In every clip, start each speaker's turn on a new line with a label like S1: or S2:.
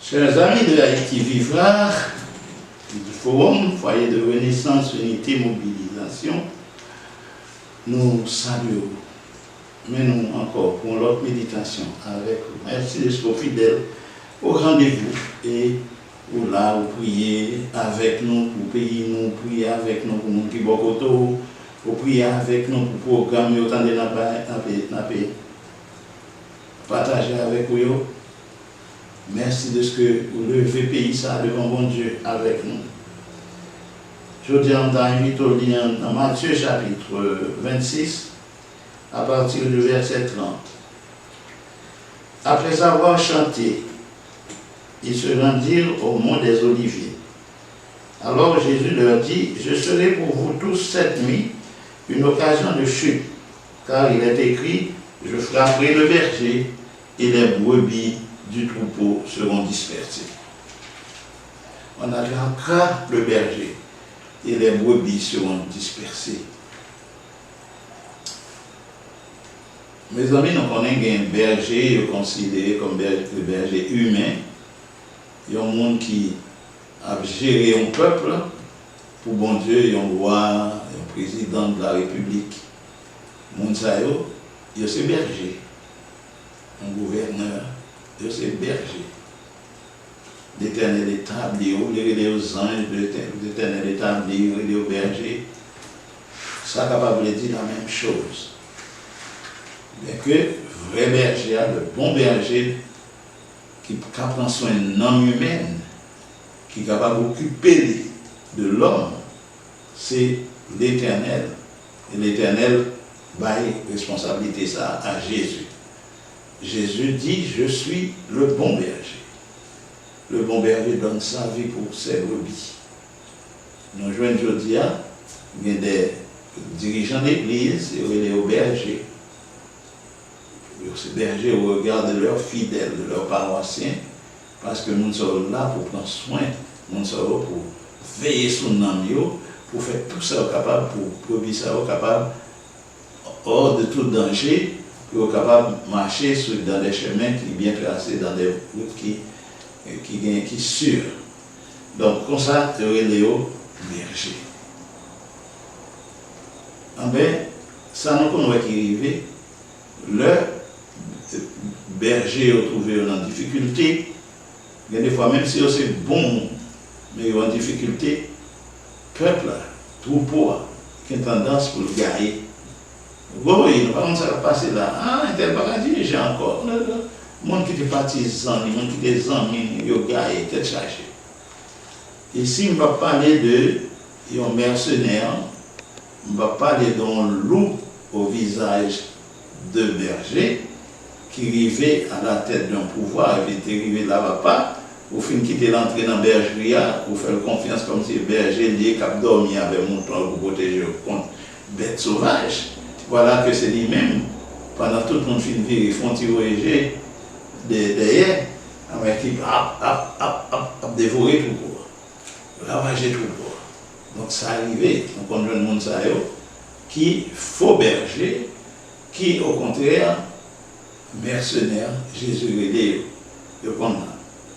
S1: Chers amis de Haïti Vivra, du Forum, Foyer de Renaissance, Unité, Mobilisation, nous saluons. Mais nous encore pour l'autre méditation avec vous. Merci de ce fidèle au rendez-vous et pour là, vous priez avec nous, pour payer nous, prier avec nous pour nous qui bokoto, pour prier avec nous pour programmer autant de partager avec vous. Merci de ce que vous levez pays ça devant bon Dieu avec nous. Je dis on t'a invité au lien dans Matthieu chapitre 26 à partir du verset 30. Après avoir chanté, ils se rendirent au mont des Oliviers. Alors Jésus leur dit, je serai pour vous tous cette nuit une occasion de chute, car il est écrit, je frapperai le berger et les brebis du troupeau seront dispersées. On attrapera le berger et les brebis seront dispersées. Mes amis, nous connaissons un berger considéré comme le berger humain. Il y a un monde qui a géré un peuple pour bon Dieu, il y a un roi, un président de la République. Monde ça, il y a ce berger, un gouverneur. De ces bergers. L'Éternel établit, les aux anges, l'Éternel établit, les aux bergers. Ça capable de dire la même chose. Mais que vrai berger, le bon berger, qui prend soin de l'homme humain, qui est capable d'occuper de l'homme, c'est l'Éternel. Et l'Éternel va responsabilité ça à Jésus. Jésus dit, je suis le bon berger. Le bon berger donne sa vie pour ses brebis. Nous jouons aujourd'hui, il y a des dirigeants d'église, et des bergers. Ces bergers regardent leurs fidèles, leurs paroissiens, parce que nous sommes là pour prendre soin, nous sommes là pour veiller sur nous, pour faire tout ça capable, pour brebis ça capable, hors de tout danger, pour être capable de marcher dans des chemins qui sont bien tracés, dans des routes qui sûres. Donc, comme ça, tu aurais Léo berger. En bien, ça nous connaît qui arrive. Le berger est trouvé en difficulté. Il y a des fois, même si c'est bon, mais il est en difficulté, le peuple, troupeau, qui a tendance pour le gagner. Bon, oui, par contre, ça va passer là. Ah, il ne va pas diriger encore. Le monde qui est partisan, le monde qui est amis, yoga et tête chargée. Ici, on va parler de un mercenaire, on va parler d'un loup au visage de berger qui arrivait à la tête d'un pouvoir et qui était arrivé là-bas pas. Au fin quitter l'entrée dans la bergerie, pour faire confiance comme si le berger lié cap dormi avec un mouton pour protéger contre bêtes sauvages. Voilà que c'est lui-même, pendant tout le monde fin de vie, ils font tirer derrière, avec qui a dévoré tout le corps, ravager tout le corps. Donc ça arrivait, donc on a un monde qui faux berger, qui au contraire, mercenaire, Jésus aidé, il connaît.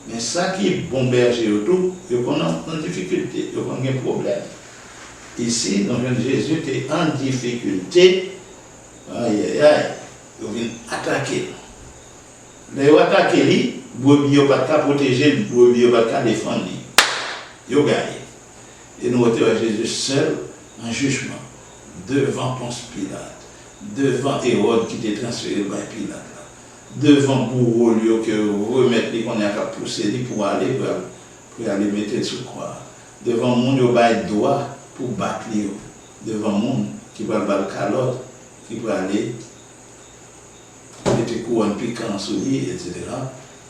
S1: Mais ça qui est bon berger autour, il connaît en difficulté, il connaît un problème. Ici, donc Jésus était en difficulté. Aïe, aïe, aïe, ils viennent attaquer. Ils ont attaqué lui, brebis n'ont pas qu'à protéger, brebis n'ont pas qu'à défendre. Ils ont gagné. Et nous avons Jésus seul en jugement, devant Ponce Pilate, devant Hérode qui était transféré par Pilate, devant bourreau que remettre les qu'on a qu'à pousser pour aller mettre sous croix, devant le monde qui a droit pour battre, devant le monde qui va battre calotte, qui peut aller mettre couronne piquant sur lui, etc.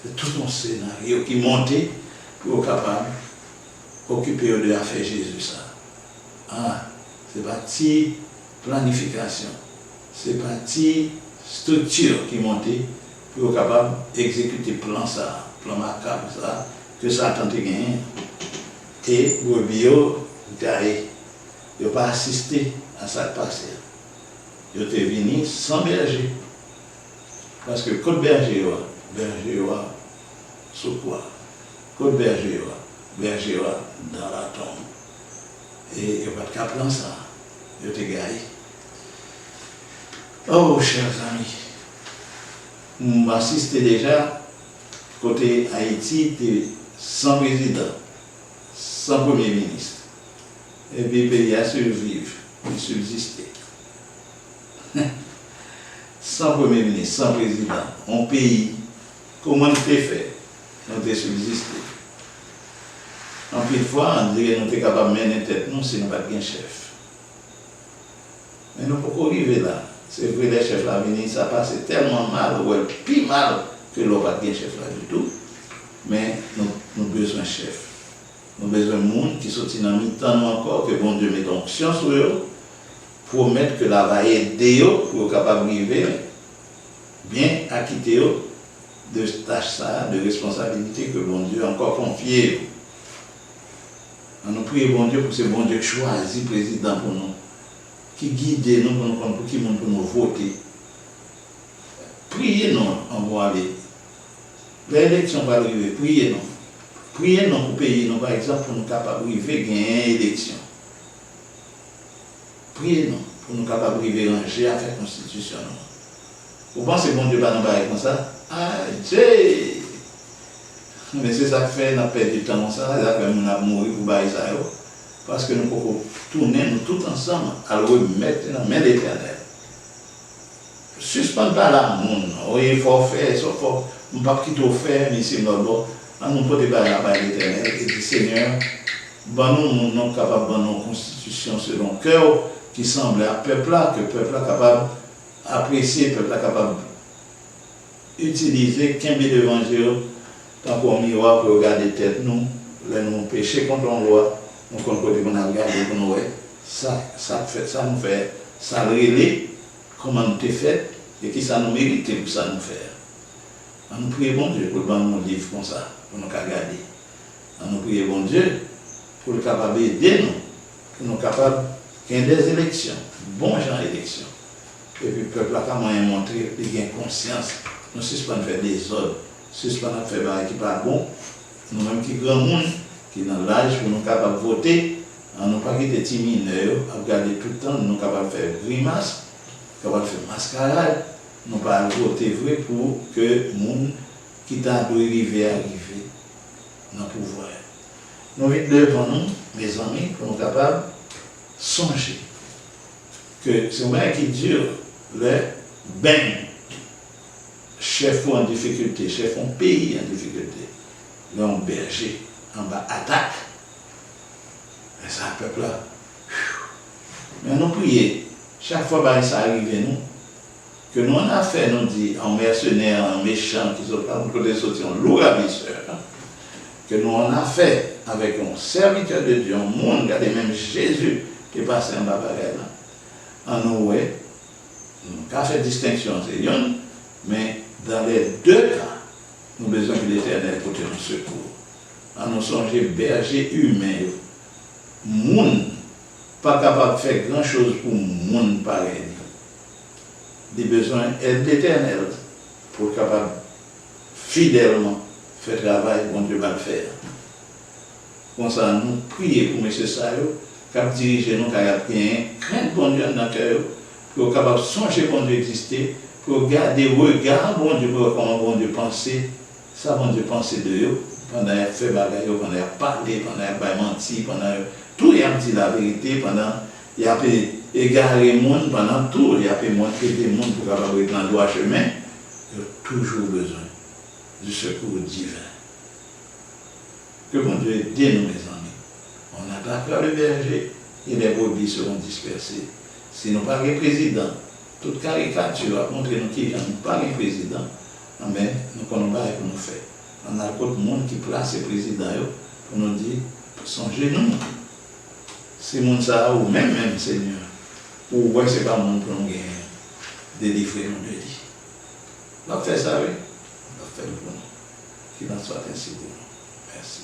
S1: C'est tout un scénario qui montait pour être capable d'occuper de l'affaire Jésus. Ça. Ah, c'est parti planification, c'est parti structure qui montait pour être capable d'exécuter plan ça, plan macabre ça, que ça a tenté de gagner. Et Bobio, il n'a pas assisté à ça passé. Il était venu sans berger. Parce que quand berger, sous quoi? Côte berger, dans la tombe. Et il n'y a pas de cap dans ça. Il te gagne. Oh, chers amis, m'assistez déjà, côté Haïti, sans président, sans premier ministre. Et puis le pays a survécu, il subsisté. Sans premier ministre, sans président, un pays, comment nous fait? Nous avons subsisté. En plus de fois, on dirait que nous sommes capables de mener tête nous si nous n'avons pas de chef. Mais nous ne pouvons pas arriver là. C'est vrai, les chefs là venus, ça passe tellement mal, ou plus mal que l'on n'a pas de chef là du tout. Mais nous avons besoin de chef. Nous avons besoin de monde qui sortent dans le temps encore, que bon Dieu mette onction sur eux, pour mettre que la va aider pour être capable d'arriver, bien acquitter de tâches, de responsabilités que bon Dieu a encore confiées. Nous prions bon Dieu pour ce bon Dieu qui choisit le président pour nous, qui guide nous pour qui monde pour nous voter. Priez nous en bon aller. L'élection va arriver, priez nous. Priez nous pour payer nous, par exemple, pour nous capables d'arriver à gagner une élection. Priez nous pour nous capables d'arriver à ranger à faire la constitution. Vous pensez que bon Dieu va nous parler comme ça? Ah, Dieu! Mais c'est ça qui fait qu'on a perdu du temps comme ça, ça fait qu'on a mouru pour bailler ça. Parce que nous pouvons tourner nous tous ensemble à le remettre dans la main de l'Éternel. Suspendre pas là, oui, il faut faire, il faut ne pas quitter au faire, mais c'est notre nous pouvons débarrasser la main de l'Éternel et dire Seigneur, nous sommes capables de nos constitutions selon le cœur qui semble à peuple là, que le peuple est capable d'apprécier, le peuple est capable d'utiliser, qu'un bien d'évangile. Tant qu'on miroir pour regarder tête nous, là nous péchons contre la loi, nous contre côté qu'on a regardé pour nous, ça nous fait, ça relève comment nous t'es fait et qui ça nous mérite pour ça nous faire. Nous prions bon Dieu pour le bon nous livre comme ça, pour nous regarder. Nous prions bon Dieu pour le capable d'aider nous, pour nous capables qu'il y ait des élections, bon genre d'élections. Et puis le peuple a quand même montré qu'il a conscience, nous suspendons faire des ordres. Si ce n'est pas fait qui n'est pas bon, nous-mêmes qui grand monde, qui dans l'âge pour nous capables de voter, nous ne pas quitter timide, à regarder tout le temps, nous sommes capables de faire grimace, capables de faire mascarade, nous pas voter vrai pour que les gens qui t'a arrivé dans le pouvoir. Nous vite devant nous, mes amis, pour nous capables de songer que c'est un qui dure le bain. Chef en difficulté, chef en pays en difficulté, l'homme berger en bas attaque. Et ça, le peuple là. Mais nous prions, chaque fois que ça arrive, nous, que nous en affaire, nous dit, en mercenaires, en méchants, qui sont pas côté sortis, en lourabisseurs, que nous en affaire avec un serviteur de Dieu, un monde, regardez même Jésus qui est passé en bas par là. En nous, nous avons fait distinction, c'est une, mais dans les deux cas, nous avons besoin que l'Éternel porte nous secours. À nous songer berger humain, monde pas capable de faire grand chose pour monde pareil. Des besoins de l'Éternel pour capable fidèlement faire travail bon Dieu va le faire. Comme ça, nous prions pour M. Sayo, qui a dirigé nous, qui a bien crainte bon Dieu dans le cœur, pour capable de songer bon Dieu exister. Pour garder le regard, bon Dieu, pour comment bon Dieu penser, ça bon Dieu penser de eux, pendant qu'il a fait bagaille, pendant qu'il a parlé, pendant qu'il a menti, pendant tout il a dit la vérité, pendant qu'il a égaré le monde, pendant tout il a montré des mondes pour avoir dans le droit chemin, il a toujours besoin du secours divin. Que bon Dieu aide nous, mes amis. On attaquera le berger et les brebis seront dispersées. Si nous pas de président, toute caricature a montré nous qui n'avons pas de président, mais nous connaissons pas ce que nous faisons. On a d'autres monde qui place le président pour nous dire, songez nous. C'est monde ça ou même Seigneur. Ou ouais, c'est pas monde pour nous gagner, délivrer nous de lui. On va faire ça, oui. On va faire pour nous. Qu'il en soit ainsi pour nous. Merci.